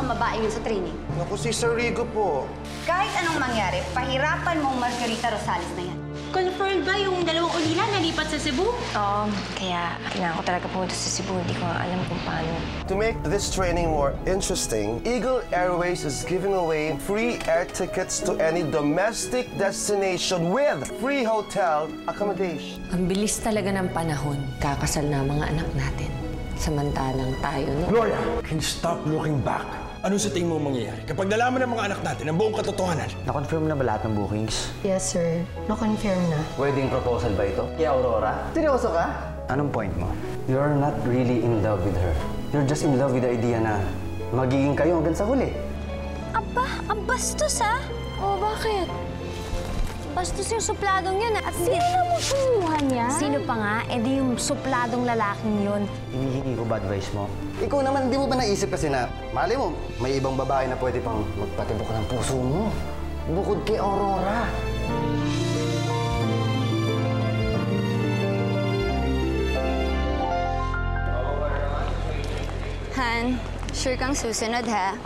makamabae yun sa training. Naku, si Sir Rigo po. Kahit anong mangyari, pahirapan mong Margarita Rosales na yan. Confirmed ba yung dalawang ulila nalipat sa Cebu? Oo, kaya kailangan ko talaga pumunta sa Cebu. Hindi ko alam kung paano. To make this training more interesting, Eagle Airways is giving away free air tickets to any domestic destination with free hotel accommodation. Ang bilis talaga ng panahon. Kakasal na mga anak natin. Samantalang tayo, no? Gloria, can you stop looking back? Ano sa tingin mo mangyayari kapag nalaman ng mga anak natin ang buong katotohanan? Na-confirm na ba lahat ng bookings? Yes, sir. Na-confirm na. Wedding proposal ba ito? Kay Aurora? Seryoso ka? Anong point mo? You're not really in love with her. You're just in love with the idea na magiging kayo hanggang sa huli. Aba, ang bastos ah! Oh, bakit? Bastos yung supladong yun ah. At sino naman kumuha niya? Sino pa nga? Eh di yung supladong lalaking yun. Hinihingi ko ba advice mo? Ikaw naman, di mo ba naisip kasi na, mali mo, may ibang babae na pwede pang magpatibok ng puso mo. Bukod kay Aurora. Han, sure kang susunod ha?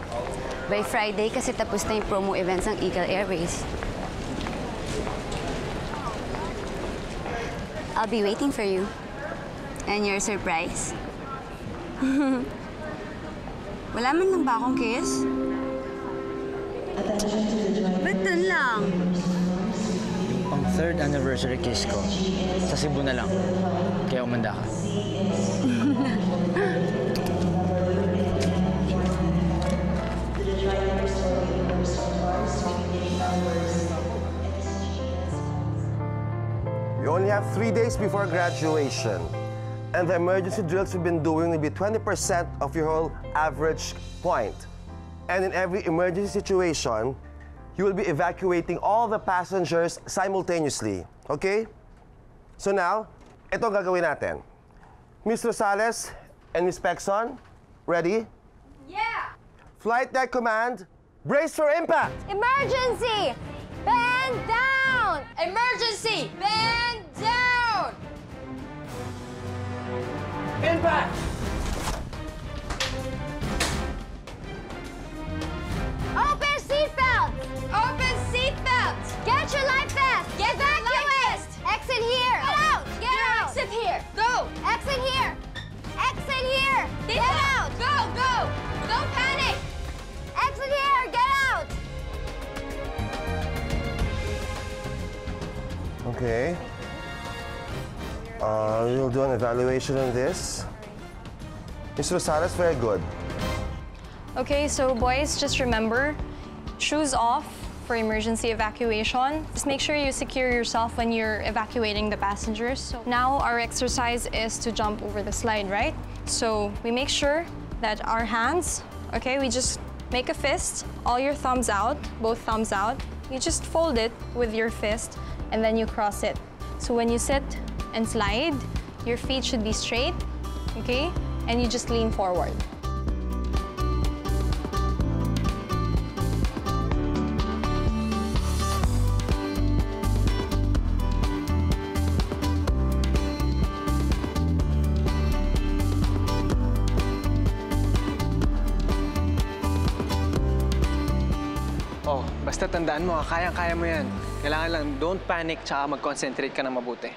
By Friday kasi tapos na yung promo events ng Eagle Airways. I'll be waiting for you. And your surprise. Wala man lang ba akong kiss? Ba't dun lang? Pang third anniversary kiss ko, sa Cebu na lang. Kaya umanda ka. You only have 3 days before graduation. And the emergency drills you've been doing will be 20% of your whole average point. And in every emergency situation, you will be evacuating all the passengers simultaneously. Okay? So now, ito ang gagawin natin. Ms. Rosales and Ms. Pexon, ready? Yeah! Flight deck command, brace for impact! Emergency! Bend down! Emergency! Bend down! Impact! Open seatbelt! Open seatbelt! Get your life vest! Get back your vest! Exit here! Get out! Get out! Exit here! Go! Exit here! Exit here! Get out! Go! Go! Don't panic! Exit here! Get out! Okay. We'll do an evaluation on this. Ms. Rosales, very good. Okay, so boys, just remember, shoes off for emergency evacuation. Just make sure you secure yourself when you're evacuating the passengers. So now our exercise is to jump over the slide, right? So we make sure that our hands, okay, we just make a fist, all your thumbs out, both thumbs out. You just fold it with your fist and then you cross it. So when you sit and slide, your feet should be straight, okay? And you just lean forward. Oh, basta tandaan mo, kayang-kaya mo yan. Kailangan lang, don't panic, tsaka mag-concentrate ka na mabuti.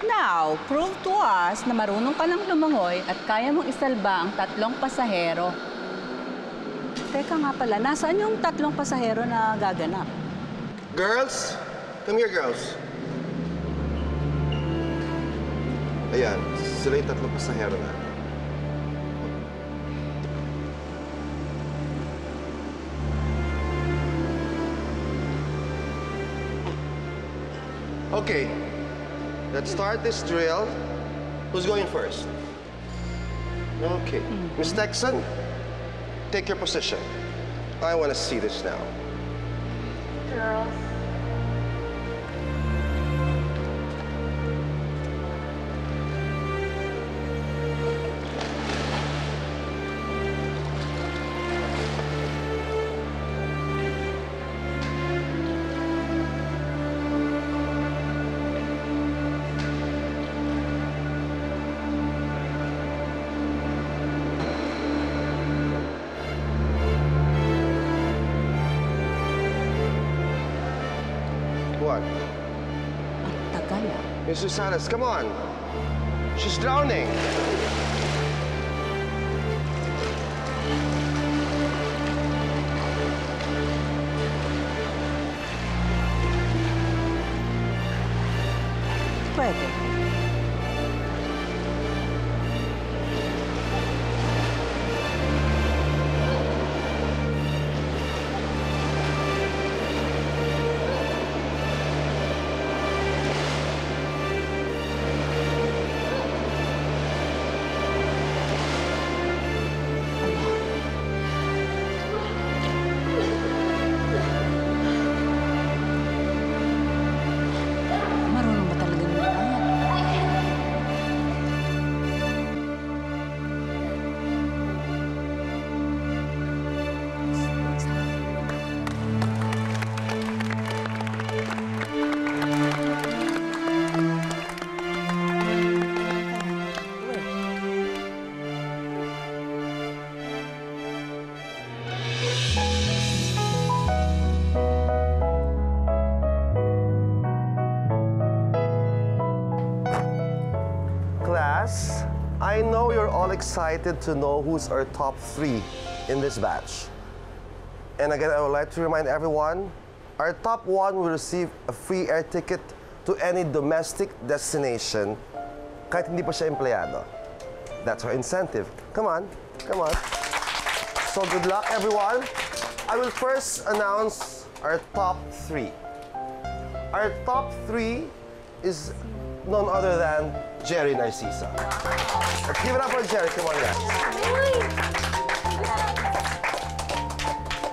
Now, prove to us na marunong ka ng lumangoy at kaya mong isalba ang 3 pasahero. Teka nga pala, nasaan yung 3 pasahero na gaganap? Girls, come here, girls. Ayan, sila yung 3 pasahero na. Okay, let's start this drill. Who's going first? Okay. Miss Texan, take your position. I want to see this now. Girls. on. Tagal ah. Mr. Salas, come on. She's drowning. Pwede. Marunong ba talaga nila yan? Class, I know you're all excited to know who's our top 3 in this batch. And again, I would like to remind everyone, our top 1 will receive a free air ticket to any domestic destination kahit hindi pa siya empleyado. That's our incentive. Come on, come on. So good luck, everyone. I will first announce our top 3. Our top 3 is none other than Jerry Narcisa. Let's give it up for Jerry. Come on, guys.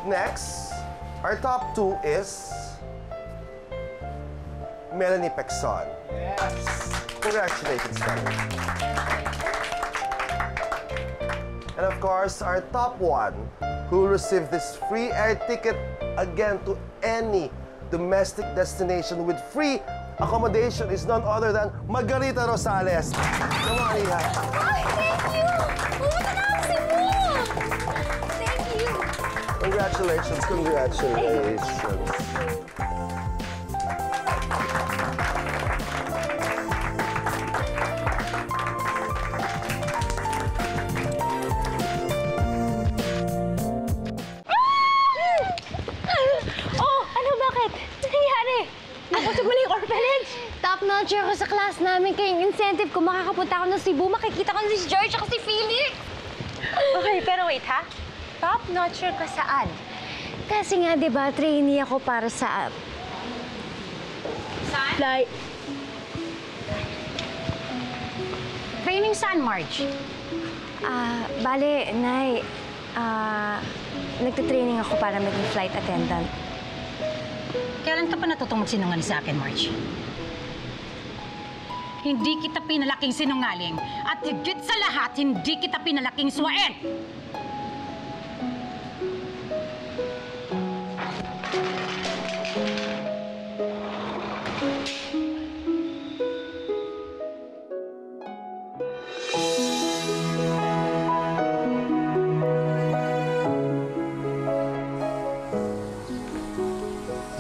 Next, our top 2 is Melanie Pexon. Yes. Congratulations, Melanie. And of course, our top 1 who will receive this free air ticket again to any domestic destination with free accommodation is none other than Margarita Rosales. Come on, Iha. Ay, thank you! Pumunta na ako Cebu! Thank you! Congratulations, congratulations. Oh, ano bakit? Ano nangyari? Napasok mo na yung orphanage? Top-notch ako sa class namin. Kaya yung incentive ko, makakapunta ako ng Cebu, makikita ko na si George at si Felix. Okay, pero wait ha. Top-notcher ka saan? Kasi nga, di ba, trainee ako para sa... Saan? Training saan, Marge? Bale, Nay, nagtitraining ako para maging flight attendant. Kailan ka pa natutong magsinungaling sa akin, Marge? Hindi kita pinalaking sinungaling. At higit sa lahat, hindi kita pinalaking suwain!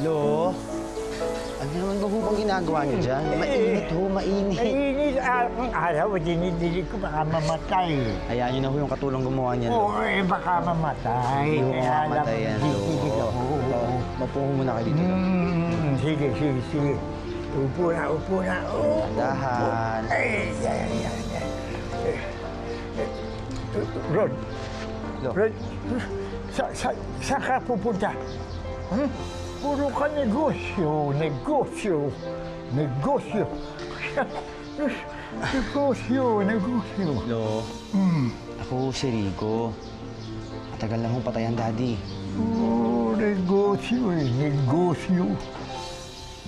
Lo, ano naman ba bang ginagawa niyo dyan? Mainit ho, mainit. Mainit ang araw, dinidilig ko baka mamatay. Hayaan niyo na ho yung katulong gumawa niyan, Lo. Oo, baka mamatay. Hindi ho Kaya mamamatay yan, Lo. Mapuho muna kayo dito, Lo. Sige, sige, sige. Upo na, upo na. Dahan. Ay, yan. Rod. Lo. Rod, saan ka pupunta? Puro ka negosyo. Lo, ako si Rico. Matagal na hong patay ang daddy. Negosyo.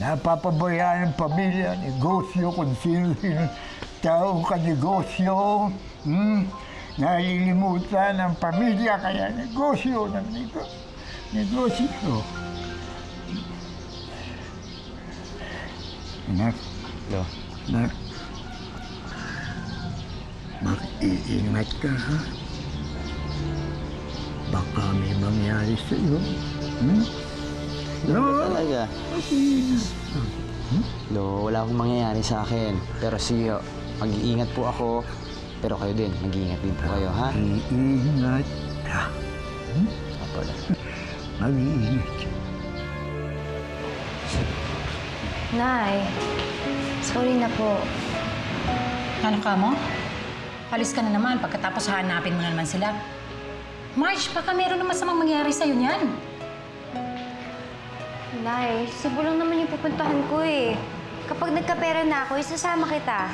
Napapabayaan ng pamilya, negosyo, kung sino-sino taong ka-negosyo. Nalilimutan ng pamilya, kaya negosyo. Anak. Lo. Anak. Mag-iingat ka, ha? Baka may mangyari sa iyo. No? Talaga. Lo, wala akong mangyayari sa akin. Pero sige, mag-iingat po ako. Pero kayo din, mag-iingat din po kayo, ha? Iingat ka. Pala. Mag-iingat. Nay, sorry na po. Ano ka mo? Alis ka na naman pagkatapos hanapin mo na naman sila. Marge, baka meron naman masamang mangyari sa'yo niyan. Nay, Cebu lang naman yung pupuntahan ko eh. Kapag nagkapera na ako, isasama kita.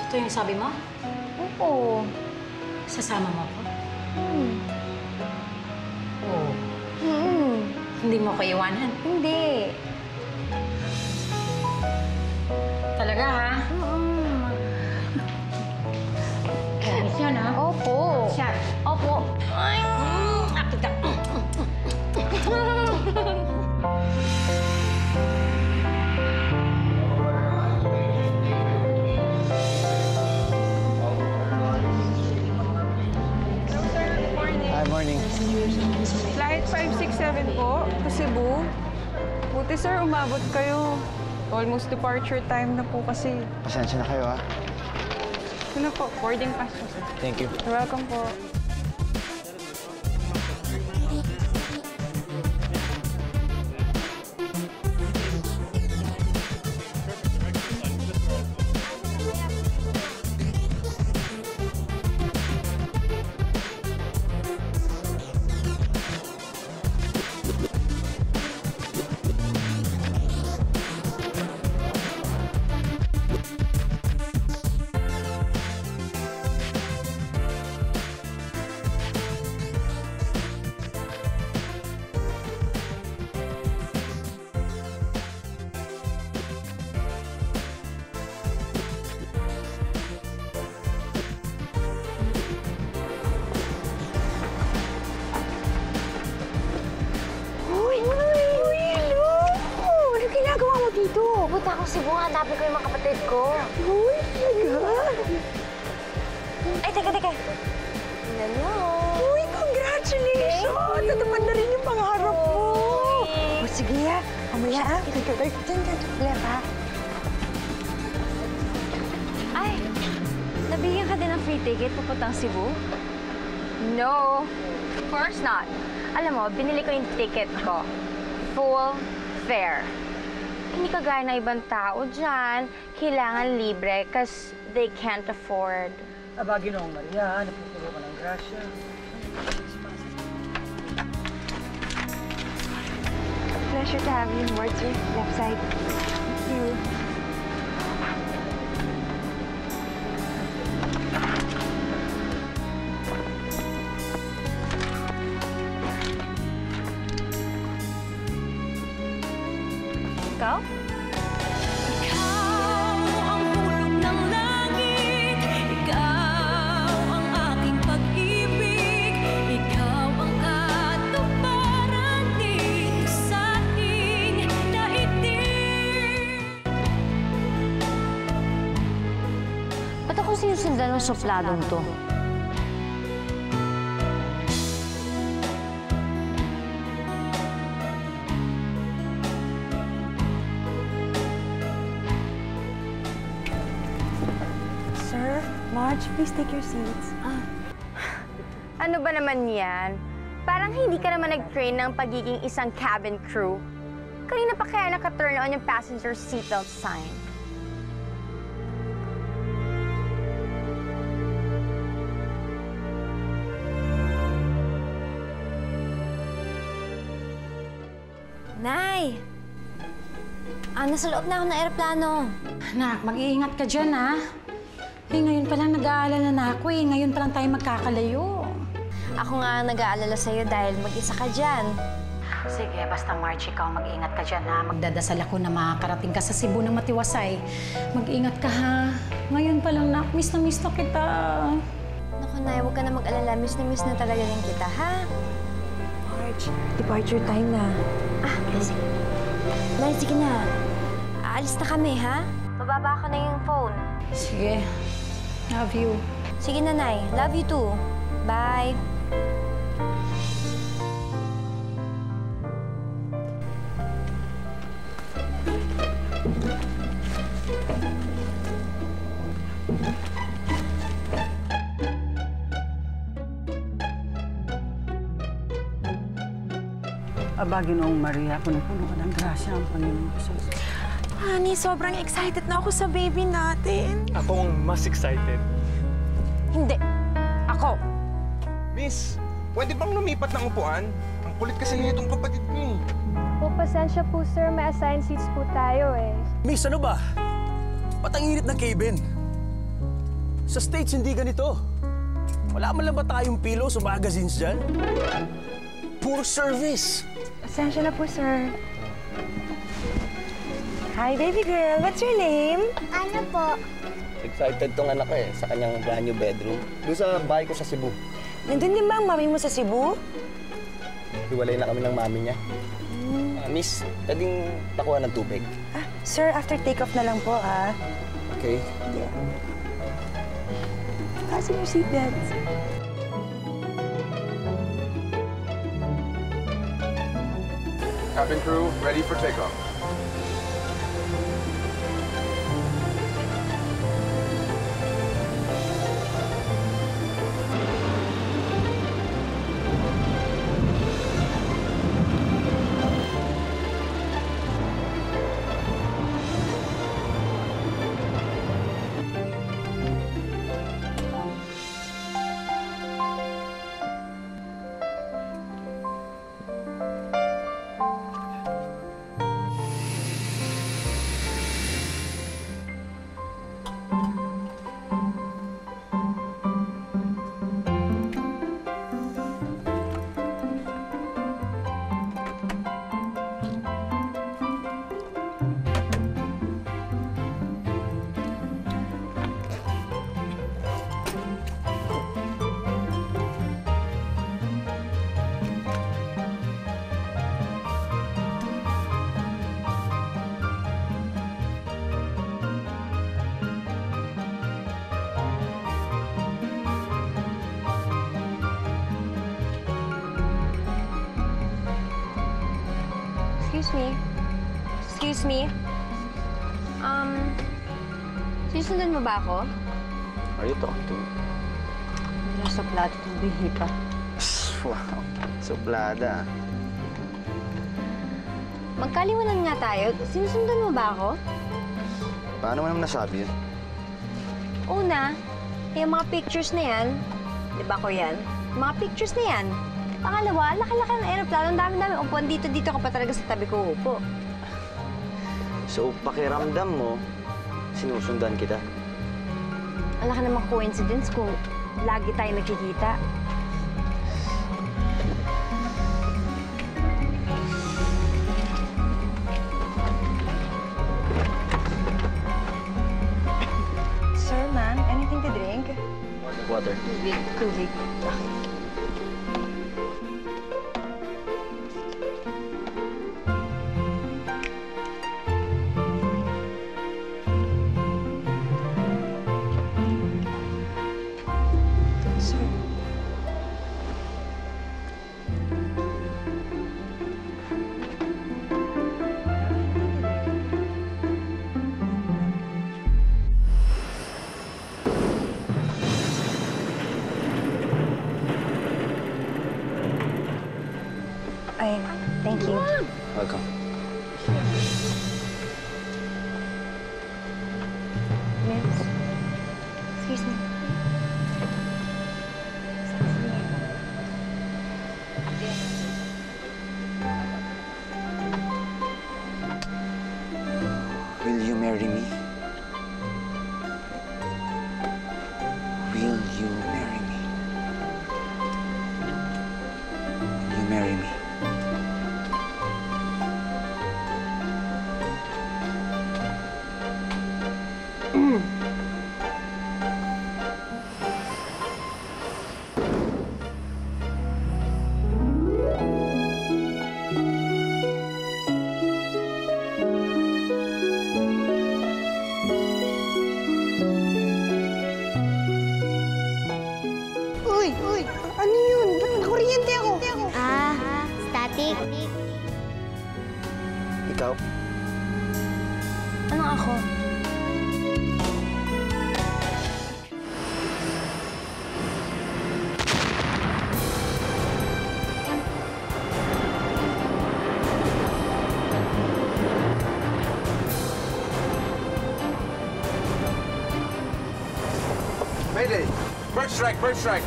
Ito yung sabi mo? Oo. Sasama mo ako? Oo. Hindi mo ko iwanan? Hindi. Talaga, ha? Promise yan, ha? Opo. Siya. Opo. Ay, akit ka. Hi, morning. Flight 567 po, to Cebu. Buti sir, umabot kayo. Almost departure time na po kasi. Pasensya na kayo, ha? Ano po, boarding pass po sir. Thank you. You're welcome po. Pupunta ako Cebu, hanapin ko yung mga kapatid ko. Uy, talaga? Ay, teka. Hello. Uy, congratulations! Natupad na rin yung pangarap mo. O, sige ya. Mamaya, ah. Diyan. Left, ha? Ay, nabigyan ka din ng free ticket pupuntang Cebu? No, of course not. Alam mo, binili ko yung ticket ko. Full fare. Hindi kagaya ng ibang tao dyan, kailangan libre kasi they can't afford. Aba, Ginoong Maria, naputuro ka ng grasya. Pleasure to have you, Mordred. Left side. Thank you. Ikaw? Ikaw ang hulog ng langit, ikaw ang aking pag-ibig, ikaw ang katuparan dito sa aking daigdig. Ba't ako sinusundan ng supladong to? Sir, Marge, please take your seats. Ano ba naman yan? Parang hindi ka naman nag-train ng pagiging isang cabin crew. Kanina pa kaya naka-turn on yung passenger seatbelt sign. Nay! Nasa loob na ako ng eroplano. Anak, mag-iingat ka dyan, ha? Eh, ngayon pa lang nag-aalala na ako eh. Ngayon pa lang tayo magkakalayo. Ako nga ang nag-aalala sa'yo dahil mag-isa ka dyan. Sige, basta Marge, ikaw mag-ingat ka dyan, ha? Magdadasal ako na makakarating ka sa Cebu ng matiwasay. Mag-ingat ka, ha? Ngayon pa lang, nak, miss na kita. Naku, Nay, huwag ka na mag-alala. Miss na talaga din kita, ha? Marge, departure time na. Sige. Nay, sige na. Aalis na kami, ha? Bababa ko na yung phone. Sige. Love you. Sige na, Nay. Love you too. Bye. Aba, Ginoong Maria, puno-puno ka ng grasya ang Panginoon ko sa'yo. Honey, sobrang excited na ako sa baby natin. Ako ang mas excited. Hindi. Ako. Miss, pwede bang lumipat ng upuan? Ang kulit kasi nitong kapatid ko eh. Po, pasensya po, sir. May assigned seats po tayo eh. Miss, ano ba? Ba't ang init ng cabin? Sa States, hindi ganito. Wala man lang ba tayong pillows o magazines dyan? Puro service. Pasensya na po, sir. Hi, baby girl. What's your name? Ano po? Excited tong anak ko eh, sa kanyang brand new bedroom. Doon sa bahay ko sa Cebu. Nandun din ba ang mami mo sa Cebu? Hiwalay na kami ng mami niya. Miss, pwedeng pakuha ng tubig? Sir, after take-off na lang po, ah. Okay. Yeah. Fasten your seatbelts. Cabin crew, ready for takeoff. Excuse me. Excuse me. Sisundan mo ba ako? Are you talking to me? Nasa plato ng bihipa. Wow, suplada. Magkaliwanan nga tayo. Sinusundan mo ba ako? Paano mo naman nasabi yun? Una, yung mga pictures na yan, di ba ko yan? Mga pictures na yan. Pangalawa, laki-laki ng aeroplano. Ang dami-dami upuan. Dito ka pa talaga sa tabi ko upo. So, pakiramdam mo, sinusundan kita? Ang laki namang coincidence kung lagi tayo nagkikita. Sir, ma'am, anything to drink? Water. Tubig. Tubig. Ay, thank you. Welcome. Miss, excuse me. Will you marry me? Will you marry me? Will you marry me? Ikaw? Anong ako? Mayday! Bird strike! Bird strike!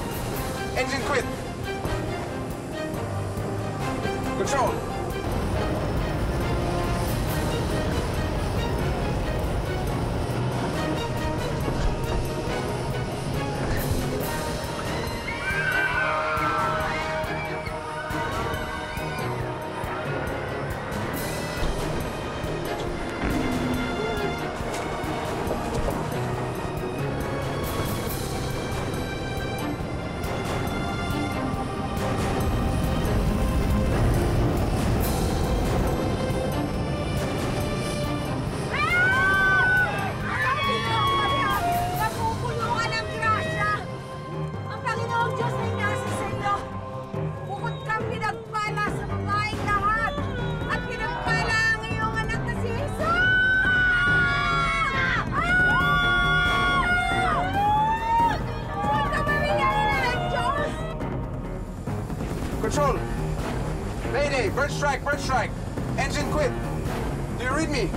Engine quit! Control! Control! Mayday! Bird strike! Bird strike! Engine quit! Do you read me?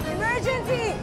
Emergency!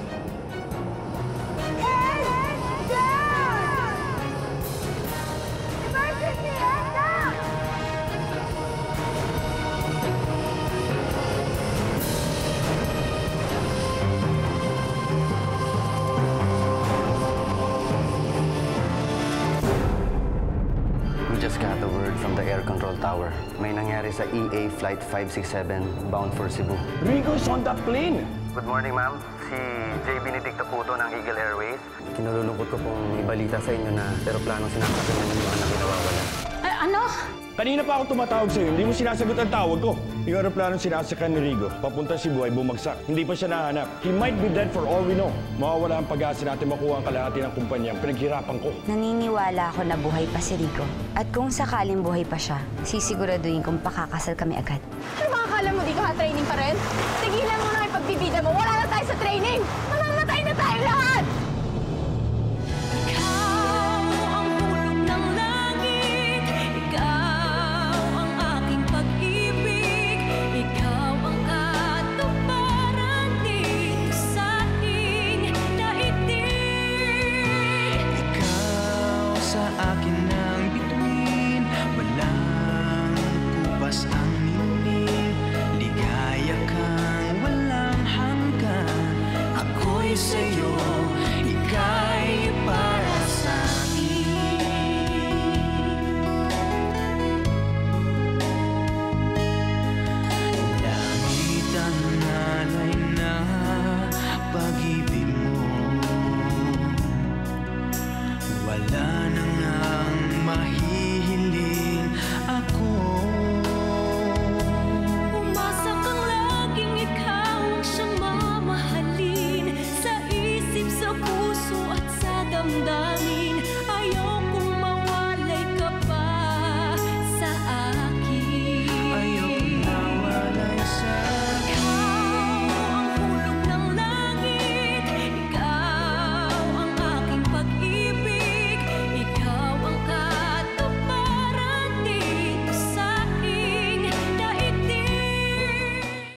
We just got the word from the air control tower. May nangyari sa EA Flight 567 bound for Cebu. Rigo's on that plane! Good morning, ma'am. Si Jay Benedicto po to ng Eagle Airways. Kinululungkot ko pong ibalita sa inyo na aeroplanong sinasakyan ng inyong anak nawawala. Ano? Kanina pa ako tumatawag sa'yo, hindi mo sinasagot ang tawag ko. Yung aeroplanong sinasakyan ni Rigo, papunta Cebu ay bumagsak. Hindi pa siya nahanap. He might be dead for all we know. Mawawala ang pag-asa natin makuha ang kalahati ng kumpanya. Pinaghirapan ko. Naniniwala ako na buhay pa si Rigo. At kung sakaling buhay pa siya, sisiguraduhin kong pakakasal kami agad. Ano ba akala mo di ka training pa rin? Tigilan mo na yung pagbibida mo. Wala na tayo sa training! Mamamatay na tayo lahat!